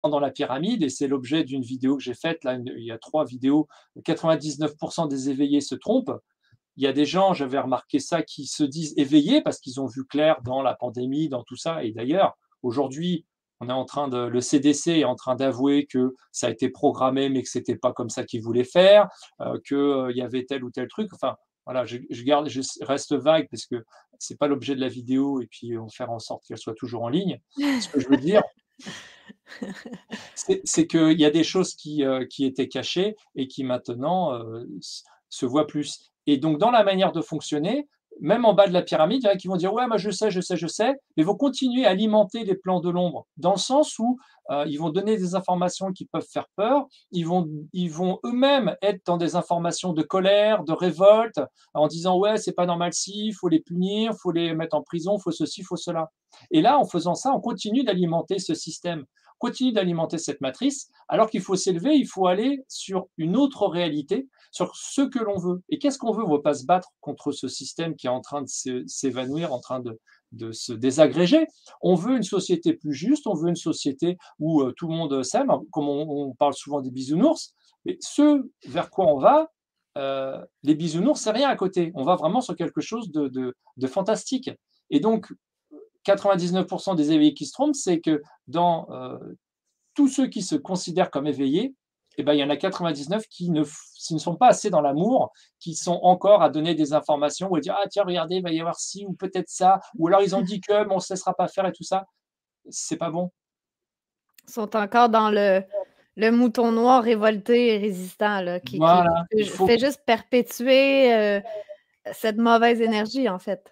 dans la pyramide, et c'est l'objet d'une vidéo que j'ai faite, là, il y a 3 vidéos, 99% des éveillés se trompent. Il y a des gens, j'avais remarqué ça, qui se disent éveillés parce qu'ils ont vu clair dans la pandémie, dans tout ça. Et d'ailleurs, aujourd'hui, le CDC est en train d'avouer que ça a été programmé, mais que c'était pas comme ça qu'ils voulaient faire, qu'il y avait tel ou tel truc. Enfin, voilà, je reste vague parce que c'est pas l'objet de la vidéo et puis on va faire en sorte qu'elle soit toujours en ligne. Ce que je veux dire, c'est qu'il y a des choses qui étaient cachées et qui maintenant se voient plus. Et donc, dans la manière de fonctionner, même en bas de la pyramide, il y en a qui vont dire: ouais, moi je sais, je sais, je sais, mais vont continuer à alimenter les plans de l'ombre, dans le sens où ils vont donner des informations qui peuvent faire peur, ils vont eux-mêmes être dans des informations de colère, de révolte, en disant: ouais, c'est pas normal, si, il faut les punir, il faut les mettre en prison, il faut ceci, il faut cela. Et là, en faisant ça, on continue d'alimenter ce système, continue d'alimenter cette matrice, alors qu'il faut s'élever, il faut aller sur une autre réalité, sur ce que l'on veut. Et qu'est-ce qu'on veut? On ne veut pas se battre contre ce système qui est en train de s'évanouir, en train de se désagréger. On veut une société plus juste, on veut une société où tout le monde s'aime, comme on parle souvent des bisounours, mais ce vers quoi on va, les bisounours, c'est rien à côté. On va vraiment sur quelque chose de fantastique. Et donc, 99% des éveillés qui se trompent, c'est que dans tous ceux qui se considèrent comme éveillés, eh ben, il y en a 99 qui ne sont pas assez dans l'amour, qui sont encore à donner des informations ou à dire: ah tiens, regardez, il va y avoir ci ou peut-être ça, ou alors ils ont dit que, mais on ne se laissera pas faire et tout ça. C'est pas bon. Ils sont encore dans le mouton noir révolté et résistant là, qui Voilà, il faut fait juste perpétuer, cette mauvaise énergie, en fait.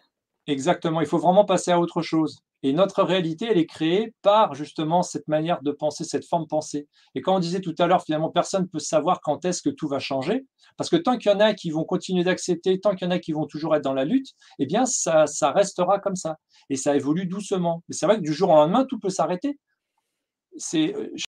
exactement, il faut vraiment passer à autre chose. Et notre réalité, elle est créée par justement cette manière de penser, cette forme pensée. Et quand on disait tout à l'heure, finalement, personne ne peut savoir quand est-ce que tout va changer, parce que tant qu'il y en a qui vont continuer d'accepter, tant qu'il y en a qui vont toujours être dans la lutte, eh bien, ça restera comme ça. Et ça évolue doucement. Mais c'est vrai que du jour au lendemain, tout peut s'arrêter. C'est,